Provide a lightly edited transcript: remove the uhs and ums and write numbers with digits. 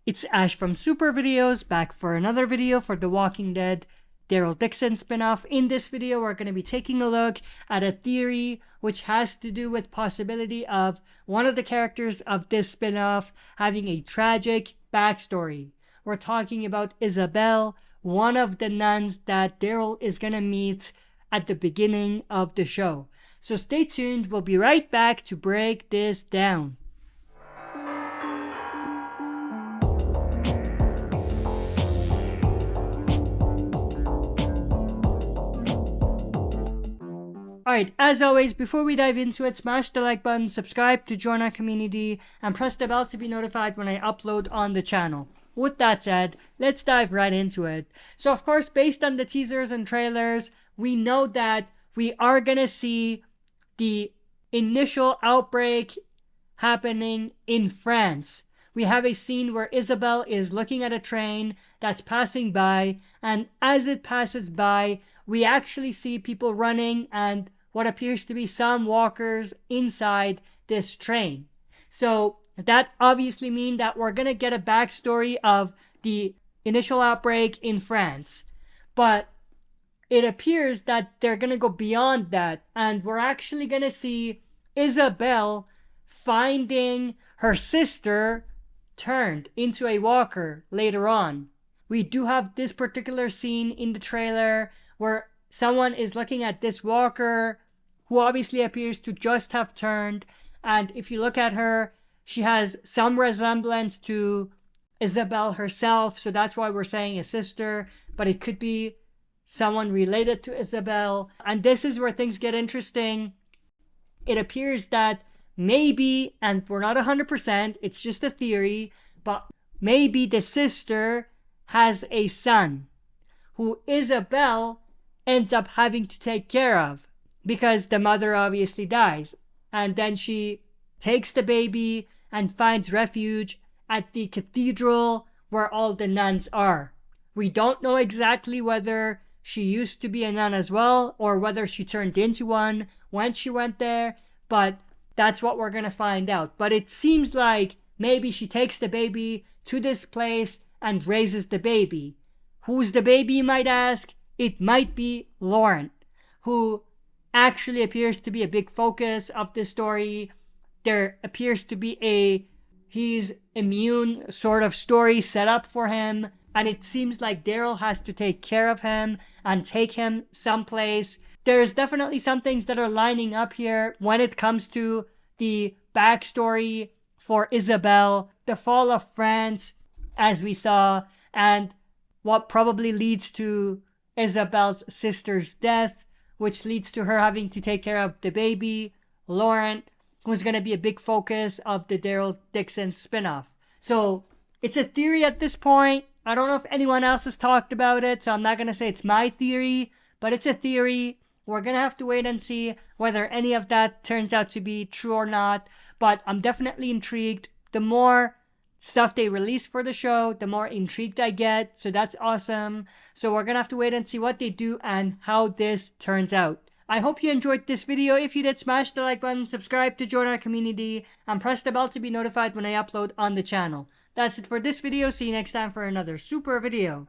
It's Ash from SuperVideos, back for another video for The Walking Dead Daryl Dixon spinoff. In this video, we're going to be taking a look at a theory which has to do with possibility of one of the characters of this spinoff having a tragic backstory. We're talking about Isabelle, one of the nuns that Daryl is going to meet at the beginning of the show. So stay tuned, we'll be right back to break this down. Alright, as always, before we dive into it, smash the like button, subscribe to join our community, and press the bell to be notified when I upload on the channel. With that said, let's dive right into it. So of course, based on the teasers and trailers, we know that we are gonna see the initial outbreak happening in France. We have a scene where Isabelle is looking at a train that's passing by, and as it passes by, we actually see people running and what appears to be some walkers inside this train. So that obviously means that we're going to get a backstory of the initial outbreak in France. But it appears that they're going to go beyond that, and we're actually going to see Isabelle finding her sister turned into a walker later on. We do have this particular scene in the trailer where someone is looking at this walker who obviously appears to just have turned, and if you look at her, she has some resemblance to Isabelle herself, so that's why we're saying a sister, but it could be someone related to Isabelle. And this is where things get interesting. It appears that maybe, and we're not 100%, it's just a theory, but maybe the sister has a son who Isabelle ends up having to take care of because the mother obviously dies. And then she takes the baby and finds refuge at the cathedral where all the nuns are. We don't know exactly whether she used to be a nun as well or whether she turned into one when she went there, but that's what we're going to find out. But it seems like maybe she takes the baby to this place and raises the baby. Who's the baby, you might ask? It might be Laurent, who actually appears to be a big focus of this story. There appears to be he's immune sort of story set up for him, and it seems like Daryl has to take care of him and take him someplace. There's definitely some things that are lining up here when it comes to the backstory for Isabelle, the fall of France, as we saw, and what probably leads to Isabelle's sister's death, which leads to her having to take care of the baby, Laurent, who's going to be a big focus of the Daryl Dixon spinoff. So it's a theory at this point. I don't know if anyone else has talked about it, so I'm not going to say it's my theory, but it's a theory. We're going to have to wait and see whether any of that turns out to be true or not, but I'm definitely intrigued. The more stuff they release for the show, the more intrigued I get, so that's awesome. So we're gonna have to wait and see what they do and how this turns out. I hope you enjoyed this video. If you did, smash the like button, subscribe to join our community, and press the bell to be notified when I upload on the channel. That's it for this video. See you next time for another super video.